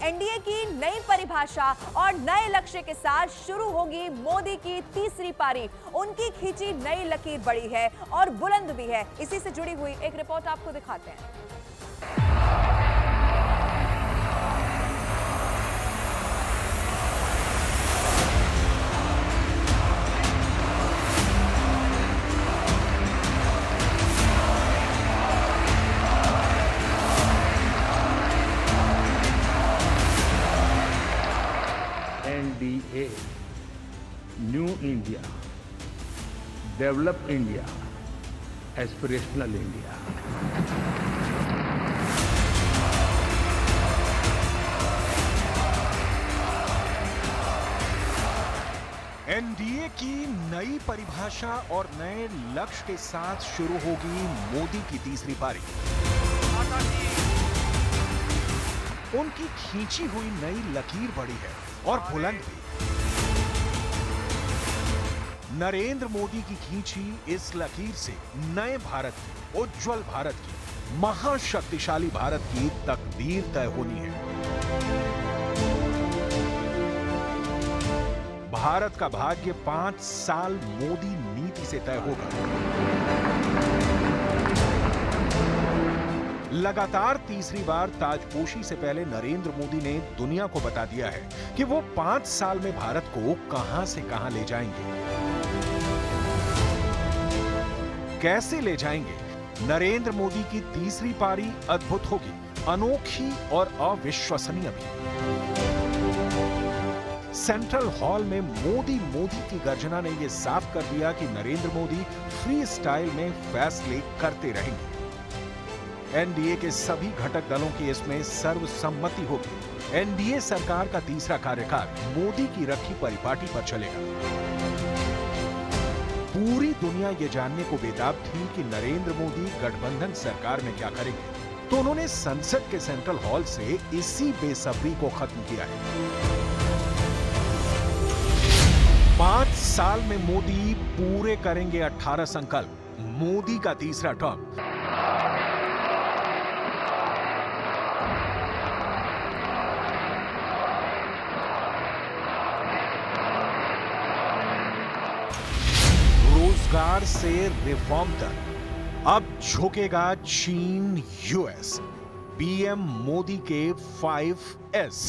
NDA की नई परिभाषा और नए लक्ष्य के साथ शुरू होगी मोदी की तीसरी पारी। उनकी खींची नई लकीर बड़ी है और बुलंद भी है। इसी से जुड़ी हुई एक रिपोर्ट आपको दिखाते हैं। NDA, New India, Develop India, Aspirational India। NDA की नई परिभाषा और नए लक्ष्य के साथ शुरू होगी मोदी की तीसरी पारी। उनकी खींची हुई नई लकीर बड़ी है और बुलंद भी। नरेंद्र मोदी की खींची इस लकीर से नए भारत की, उज्जवल भारत की, महाशक्तिशाली भारत की तकदीर तय होनी है। भारत का भाग्य 5 साल मोदी नीति से तय होगा। लगातार तीसरी बार ताजपोशी से पहले नरेंद्र मोदी ने दुनिया को बता दिया है कि वो 5 साल में भारत को कहां से कहां ले जाएंगे, कैसे ले जाएंगे। नरेंद्र मोदी की तीसरी पारी अद्भुत होगी, अनोखी और अविश्वसनीय भी। सेंट्रल हॉल में मोदी की गर्जना ने यह साफ कर दिया कि नरेंद्र मोदी फ्री स्टाइल में फैसले करते रहेंगे। एनडीए के सभी घटक दलों की इसमें सर्वसम्मति होगी। एनडीए सरकार का तीसरा कार्यकाल मोदी की रखी परिपाटी पर चलेगा। पूरी दुनिया ये जानने को बेताब थी कि नरेंद्र मोदी गठबंधन सरकार में क्या करेंगे, तो उन्होंने संसद के सेंट्रल हॉल से इसी बेसब्री को खत्म किया है। 5 साल में मोदी पूरे करेंगे 18 संकल्प। मोदी का तीसरा टर्म। रोजगार से रिफॉर्म तक अब झुकेगा चीन यूएस। पीएम मोदी के 5S।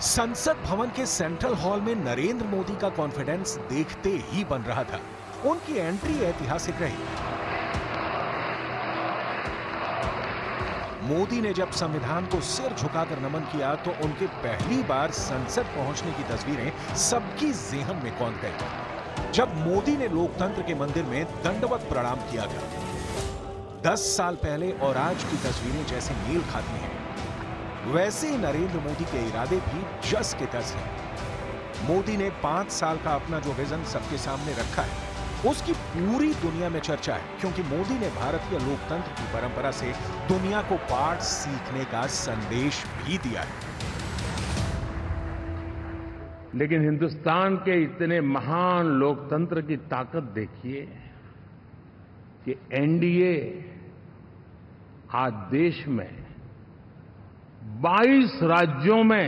संसद भवन के सेंट्रल हॉल में नरेंद्र मोदी का कॉन्फिडेंस देखते ही बन रहा था। उनकी एंट्री ऐतिहासिक रही। मोदी ने जब संविधान को सिर झुकाकर नमन किया तो उनके पहली बार संसद पहुंचने की तस्वीरें सबकी ज़हन में कौंध गई। जब मोदी ने लोकतंत्र के मंदिर में दंडवत प्रणाम किया था। 10 साल पहले और आज की तस्वीरें जैसे मेल खाती हैं, वैसे ही नरेंद्र मोदी के इरादे भी जस के तस हैं। मोदी ने 5 साल का अपना जो विजन सबके सामने रखा है, उसकी पूरी दुनिया में चर्चा है, क्योंकि मोदी ने भारतीय लोकतंत्र की परंपरा से दुनिया को पाठ सीखने का संदेश भी दिया है। लेकिन हिंदुस्तान के इतने महान लोकतंत्र की ताकत देखिए कि एनडीए आज देश में 22 राज्यों में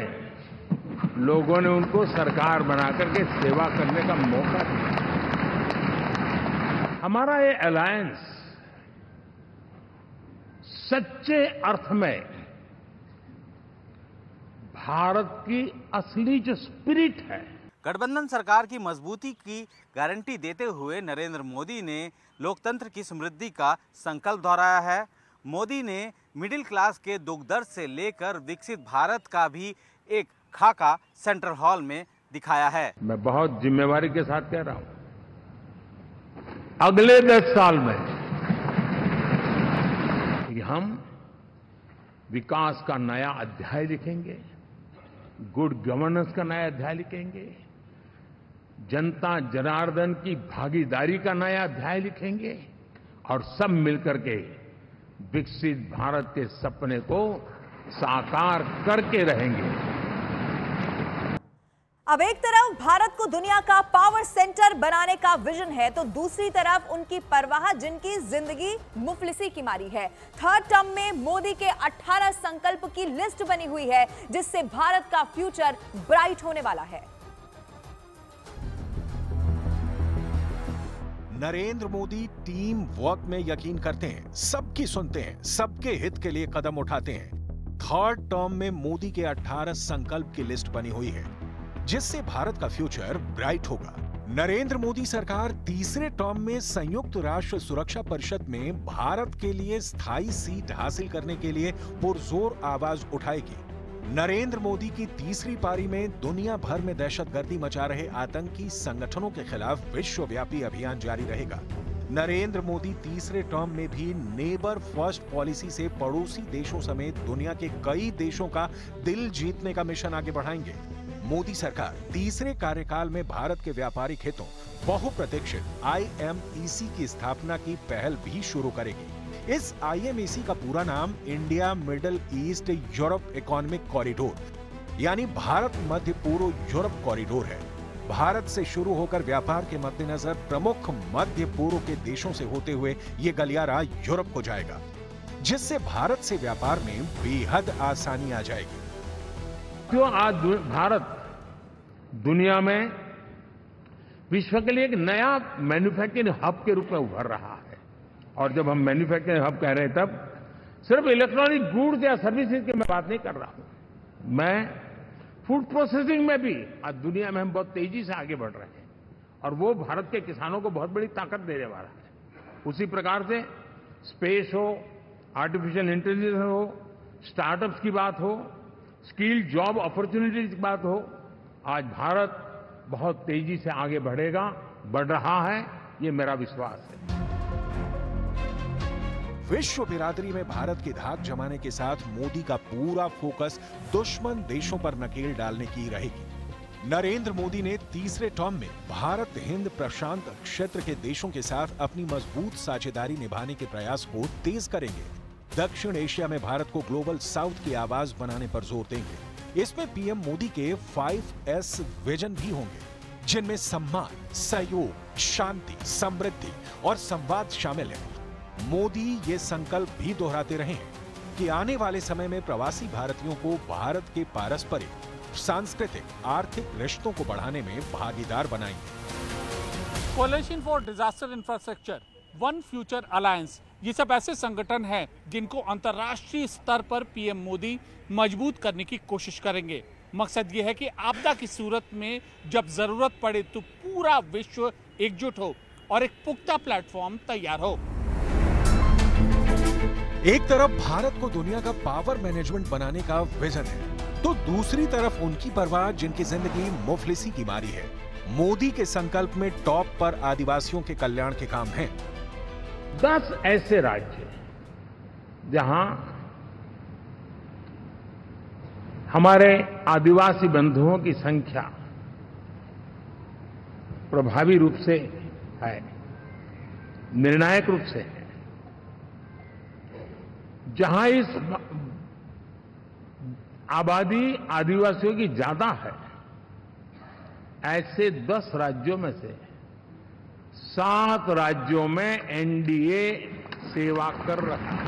लोगों ने उनको सरकार बनाकर के सेवा करने का मौका दिया। हमारा ये अलायंस सच्चे अर्थ में भारत की असली जो स्पिरिट है। गठबंधन सरकार की मजबूती की गारंटी देते हुए नरेंद्र मोदी ने लोकतंत्र की समृद्धि का संकल्प दोहराया है। मोदी ने मिडिल क्लास के दुख दर्द से लेकर विकसित भारत का भी एक खाका सेंट्रल हॉल में दिखाया है। मैं बहुत जिम्मेवारी के साथ कह रहा हूं, अगले 10 साल में हम विकास का नया अध्याय लिखेंगे, गुड गवर्नेंस का नया अध्याय लिखेंगे, जनता जनार्दन की भागीदारी का नया अध्याय लिखेंगे और सब मिलकर के विकसित भारत के सपने को साकार करके रहेंगे। अब एक तरफ भारत को दुनिया का पावर सेंटर बनाने का विजन है, तो दूसरी तरफ उनकी परवाह जिनकी जिंदगी मुफलिसी की मारी है। थर्ड टर्म में मोदी के 18 संकल्प की लिस्ट बनी हुई है, जिससे भारत का फ्यूचर ब्राइट होने वाला है। नरेंद्र मोदी टीम वर्क में यकीन करते हैं, सबकी सुनते हैं, सबके हित के लिए कदम उठाते हैं। थर्ड टर्म में मोदी के 18 संकल्प की लिस्ट बनी हुई है, जिससे भारत का फ्यूचर ब्राइट होगा। नरेंद्र मोदी सरकार तीसरे टर्म में संयुक्त राष्ट्र सुरक्षा परिषद में भारत के लिए स्थायी सीट हासिल करने के लिए पुरजोर आवाज उठाएगी। नरेंद्र मोदी की तीसरी पारी में दुनिया भर में दहशतगर्दी मचा रहे आतंकी संगठनों के खिलाफ विश्वव्यापी अभियान जारी रहेगा। नरेंद्र मोदी तीसरे टर्म में भी नेबर फर्स्ट पॉलिसी से पड़ोसी देशों समेत दुनिया के कई देशों का दिल जीतने का मिशन आगे बढ़ाएंगे। मोदी सरकार तीसरे कार्यकाल में भारत के व्यापारिक हितों बहुप्रतीक्षित IMEC की स्थापना की पहल भी शुरू करेगी। इस IMEC का पूरा नाम India middle east Europe economic corridor यानी भारत मध्य पूर्व यूरोप कॉरिडोर है। भारत से शुरू होकर व्यापार के मद्देनजर प्रमुख मध्य पूर्व के देशों से होते हुए ये गलियारा यूरोप को जाएगा, जिससे भारत से व्यापार में बेहद आसानी आ जाएगी। जो आज भारत दुनिया में विश्व के लिए एक नया मैन्युफैक्चरिंग हब के रूप में उभर रहा है, और जब हम मैन्युफैक्चरिंग हब कह रहे हैं तब सिर्फ इलेक्ट्रॉनिक गुड्स या सर्विसेज की मैं बात नहीं कर रहा हूं। मैं फूड प्रोसेसिंग में भी आज दुनिया में हम बहुत तेजी से आगे बढ़ रहे हैं, और वो भारत के किसानों को बहुत बड़ी ताकत देने वाला है। उसी प्रकार से स्पेस हो, आर्टिफिशियल इंटेलिजेंस हो, स्टार्टअप्स की बात हो, स्किल जॉब अपॉर्चुनिटीज की बात हो, आज भारत बहुत तेजी से आगे बढ़ेगा, बढ़ रहा है, ये मेरा विश्वास है। विश्व बिरादरी में भारत की धाक जमाने के साथ मोदी का पूरा फोकस दुश्मन देशों पर नकेल डालने की रहेगी। नरेंद्र मोदी ने तीसरे टर्म में भारत हिंद प्रशांत क्षेत्र के देशों के साथ अपनी मजबूत साझेदारी निभाने के प्रयास को तेज करेंगे। दक्षिण एशिया में भारत को ग्लोबल साउथ की आवाज बनाने पर जोर देंगे। इसमें पीएम मोदी के 5S विजन भी होंगे, जिनमें सम्मान, सहयोग, शांति, समृद्धि और संवाद शामिल है। मोदी ये संकल्प भी दोहराते रहे हैं कि आने वाले समय में प्रवासी भारतीयों को भारत के पारस्परिक, सांस्कृतिक, आर्थिक रिश्तों को बढ़ाने में भागीदार बनाएंगे। Coalition for disaster infrastructure, one future alliance, ये सब ऐसे संगठन हैं जिनको अंतर्राष्ट्रीय स्तर पर पीएम मोदी मजबूत करने की कोशिश करेंगे। मकसद ये है कि आपदा की सूरत में जब जरूरत पड़े तो पूरा विश्व एकजुट हो और एक पुख्ता प्लेटफॉर्म तैयार हो। एक तरफ भारत को दुनिया का पावर मैनेजमेंट बनाने का विजन है, तो दूसरी तरफ उनकी परवाह जिनकी जिंदगी मुफलिसी की मारी है। मोदी के संकल्प में टॉप पर आदिवासियों के कल्याण के काम हैं। 10 ऐसे राज्य जहां हमारे आदिवासी बंधुओं की संख्या प्रभावी रूप से है, निर्णायक रूप से है, जहां इस आबादी आदिवासियों की ज्यादा है, ऐसे 10 राज्यों में से 7 राज्यों में एनडीए सेवा कर रहा है।